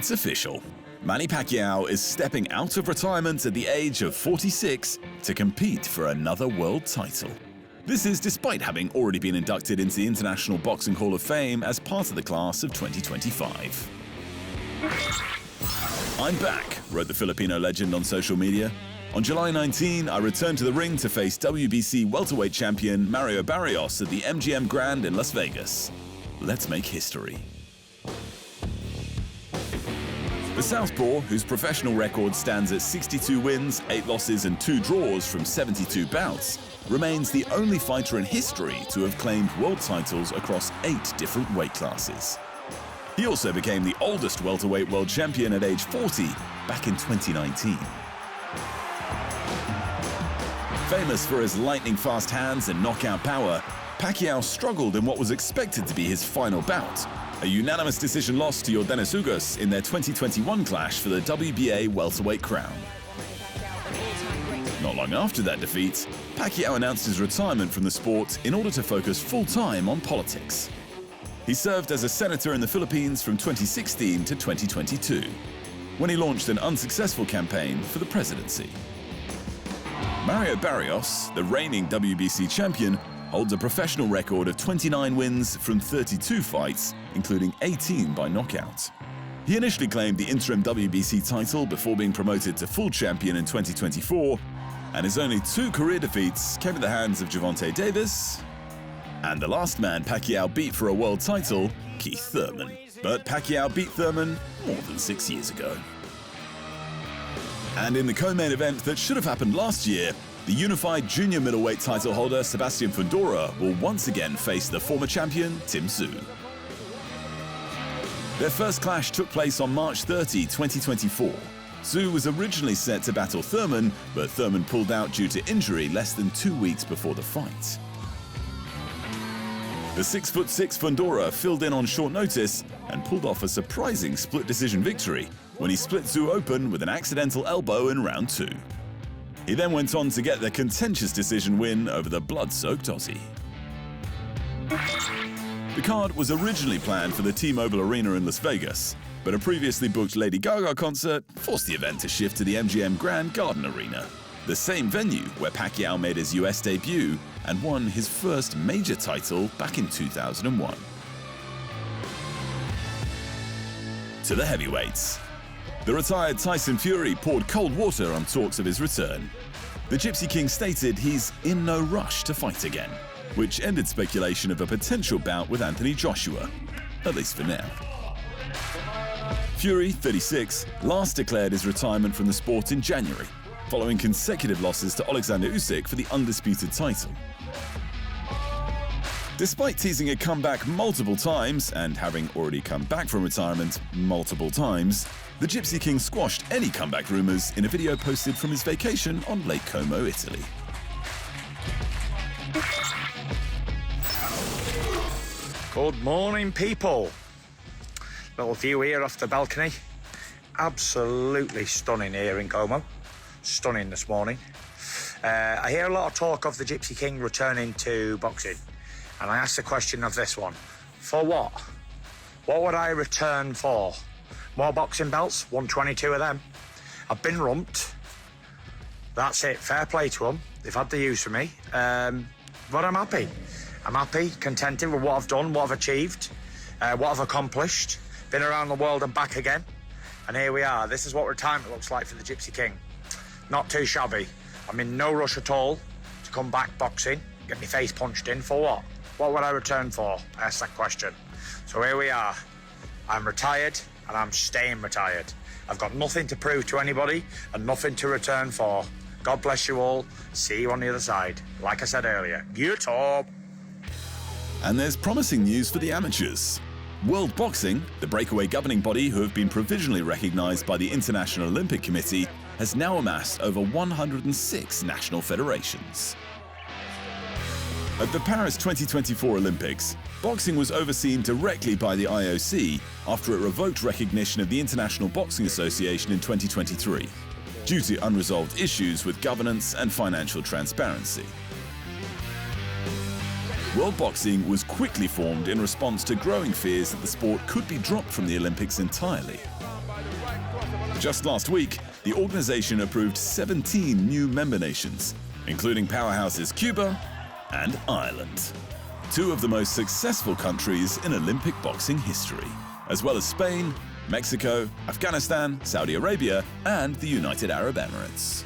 It's official. Manny Pacquiao is stepping out of retirement at the age of 46 to compete for another world title. This is despite having already been inducted into the International Boxing Hall of Fame as part of the class of 2025. "I'm back," wrote the Filipino legend on social media. "On July 19, I returned to the ring to face WBC welterweight champion Merab Dvalishvili at the MGM Grand in Las Vegas. Let's make history." The Southpaw, whose professional record stands at 62 wins, 8 losses and 2 draws from 72 bouts, remains the only fighter in history to have claimed world titles across 8 different weight classes. He also became the oldest welterweight world champion at age 40 back in 2019. Famous for his lightning-fast hands and knockout power, Pacquiao struggled in what was expected to be his final bout, a unanimous decision loss to Yordenis Ugas in their 2021 clash for the WBA welterweight crown. Not long after that defeat, Pacquiao announced his retirement from the sport in order to focus full-time on politics. He served as a senator in the Philippines from 2016 to 2022, when he launched an unsuccessful campaign for the presidency. Merab Dvalishvili, the reigning WBC champion, holds a professional record of 29 wins from 32 fights, including 18 by knockout. He initially claimed the interim WBC title before being promoted to full champion in 2024, and his only 2 career defeats came at the hands of Gervonta Davis and the last man Pacquiao beat for a world title, Keith Thurman. But Pacquiao beat Thurman more than 6 years ago. And in the co-main event that should have happened last year, the unified junior middleweight title holder Sebastian Fundora will once again face the former champion Tim Tszyu. Their first clash took place on March 30, 2024. Tszyu was originally set to battle Thurman, but Thurman pulled out due to injury less than 2 weeks before the fight. The 6'6" Fundora filled in on short notice and pulled off a surprising split decision victory when he split Tszyu open with an accidental elbow in round 2. He then went on to get the contentious decision win over the blood-soaked Aussie. The card was originally planned for the T-Mobile Arena in Las Vegas, but a previously booked Lady Gaga concert forced the event to shift to the MGM Grand Garden Arena, the same venue where Pacquiao made his US debut and won his first major title back in 2001. To the heavyweights. The retired Tyson Fury poured cold water on talks of his return. The Gypsy King stated he's in no rush to fight again, which ended speculation of a potential bout with Anthony Joshua, at least for now. Fury, 36, last declared his retirement from the sport in January, following consecutive losses to Alexander Usyk for the undisputed title. Despite teasing a comeback multiple times and having already come back from retirement multiple times, the Gypsy King squashed any comeback rumors in a video posted from his vacation on Lake Como, Italy. Good morning, people. Little view here off the balcony. Absolutely stunning here in Como. Stunning this morning. I hear a lot of talk of the Gypsy King returning to boxing. And I asked the question of this one. For what? What would I return for? More boxing belts, 122 of them. I've been rumped. That's it, fair play to them. They've had the use of me. But I'm happy. I'm happy, contented with what I've done, what I've achieved, what I've accomplished. Been around the world and back again. And here we are. This is what retirement looks like for the Gypsy King. Not too shabby. I'm in no rush at all to come back boxing, get my face punched in. For what? What would I return for? I asked that question. So here we are. I'm retired and I'm staying retired. I've got nothing to prove to anybody and nothing to return for. God bless you all. See you on the other side. Like I said earlier, get up. And there's promising news for the amateurs. World Boxing, the breakaway governing body who have been provisionally recognized by the International Olympic Committee, has now amassed over 106 national federations. At the Paris 2024 Olympics, boxing was overseen directly by the IOC after it revoked recognition of the International Boxing Association in 2023, due to unresolved issues with governance and financial transparency. World Boxing was quickly formed in response to growing fears that the sport could be dropped from the Olympics entirely. Just last week, the organization approved 17 new member nations, including powerhouses Cuba and Ireland, two of the most successful countries in Olympic boxing history, as well as Spain, Mexico, Afghanistan, Saudi Arabia, and the United Arab Emirates.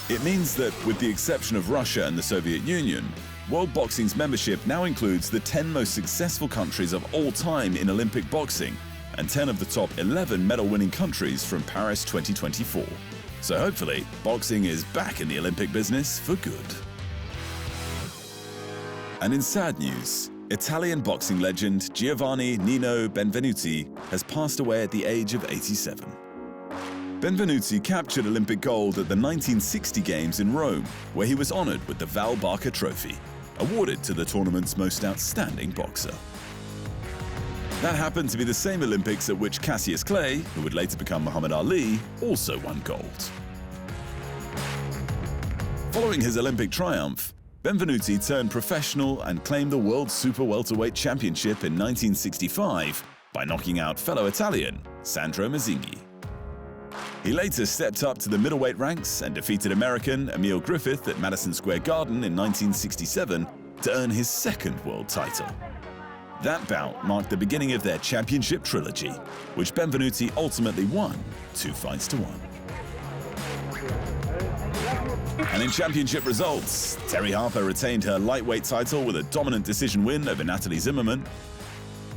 It means that, with the exception of Russia and the Soviet Union, world boxing's membership now includes the 10 most successful countries of all time in Olympic boxing and 10 of the top 11 medal-winning countries from Paris 2024. So hopefully, boxing is back in the Olympic business for good. And in sad news, Italian boxing legend Giovanni Nino Benvenuti has passed away at the age of 87. Benvenuti captured Olympic gold at the 1960 Games in Rome, where he was honored with the Val Barker Trophy, awarded to the tournament's most outstanding boxer. That happened to be the same Olympics at which Cassius Clay, who would later become Muhammad Ali, also won gold. Following his Olympic triumph, Benvenuti turned professional and claimed the World Super Welterweight Championship in 1965 by knocking out fellow Italian Sandro Mazzinghi. He later stepped up to the middleweight ranks and defeated American Emil Griffith at Madison Square Garden in 1967 to earn his second world title. That bout marked the beginning of their championship trilogy, which Benvenuti ultimately won 2 fights to 1. And in championship results, Terry Harper retained her lightweight title with a dominant decision win over Natalie Zimmerman.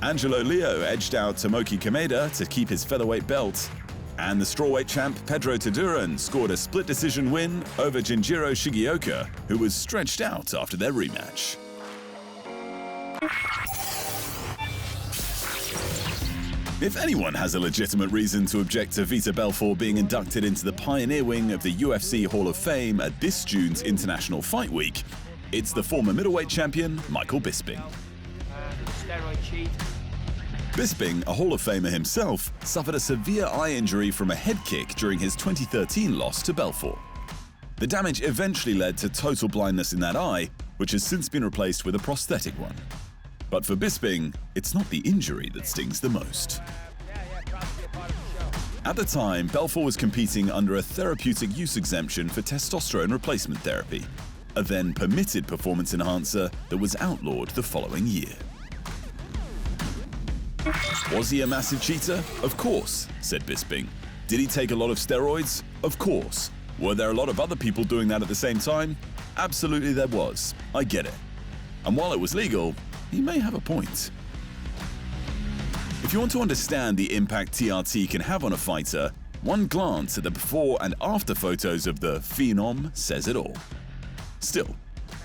Angelo Leo edged out Tomoki Kameda to keep his featherweight belt. And the strawweight champ Pedro Taduran scored a split decision win over Jinjiro Shigeoka, who was stretched out after their rematch. If anyone has a legitimate reason to object to Vitor Belfort being inducted into the pioneer wing of the UFC Hall of Fame at this June's International Fight Week, it's the former middleweight champion, Michael Bisping. Steroid cheat. Bisping, a Hall of Famer himself, suffered a severe eye injury from a head kick during his 2013 loss to Belfort. The damage eventually led to total blindness in that eye, which has since been replaced with a prosthetic one. But for Bisping, it's not the injury that stings the most. At the time, Belfort was competing under a therapeutic use exemption for testosterone replacement therapy, a then permitted performance enhancer that was outlawed the following year. Was he a massive cheater? Of course, said Bisping. Did he take a lot of steroids? Of course. Were there a lot of other people doing that at the same time? Absolutely there was. I get it. And while it was legal, he may have a point. If you want to understand the impact TRT can have on a fighter, one glance at the before and after photos of the Phenom says it all. Still,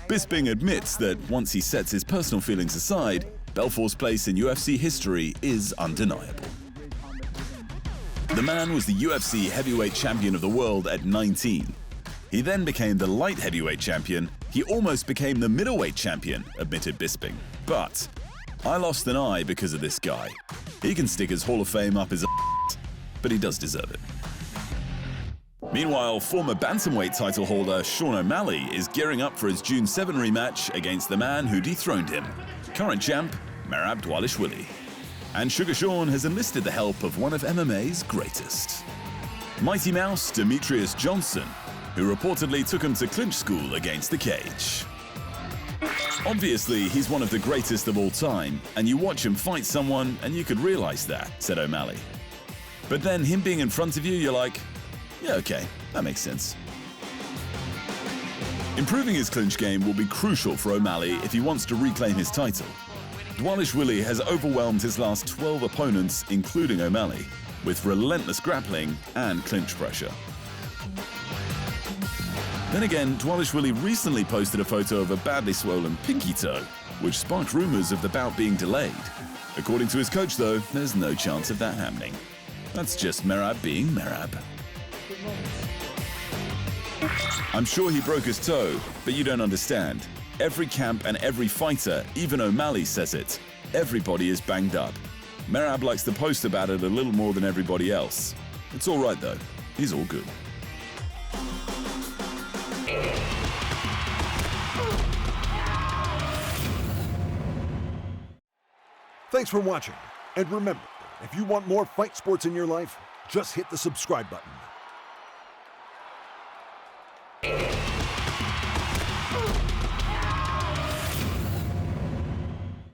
Bisping admits that once he sets his personal feelings aside, Belfort's place in UFC history is undeniable. The man was the UFC heavyweight champion of the world at 19. He then became the light heavyweight champion. He almost became the middleweight champion, admitted Bisping. But I lost an eye because of this guy. He can stick his Hall of Fame up his ass, but he does deserve it. Meanwhile, former bantamweight title holder Sean O'Malley is gearing up for his June 7 rematch against the man who dethroned him, current champ Merab Dvalishvili. And Sugar Sean has enlisted the help of one of MMA's greatest, Mighty Mouse Demetrius Johnson, who reportedly took him to clinch school against the cage. Obviously, he's one of the greatest of all time, and you watch him fight someone and you could realize that, said O'Malley. But then him being in front of you, you're like, yeah, okay, that makes sense. Improving his clinch game will be crucial for O'Malley if he wants to reclaim his title. Dvalishvili has overwhelmed his last 12 opponents, including O'Malley, with relentless grappling and clinch pressure. Then again, Dvalishvili recently posted a photo of a badly swollen pinky toe, which sparked rumors of the bout being delayed. According to his coach, though, there's no chance of that happening. That's just Merab being Merab. I'm sure he broke his toe, but you don't understand. Every camp and every fighter, even O'Malley says it. Everybody is banged up. Merab likes to post about it a little more than everybody else. It's all right, though. He's all good. Thanks for watching. And remember, if you want more fight sports in your life, Just hit the subscribe button.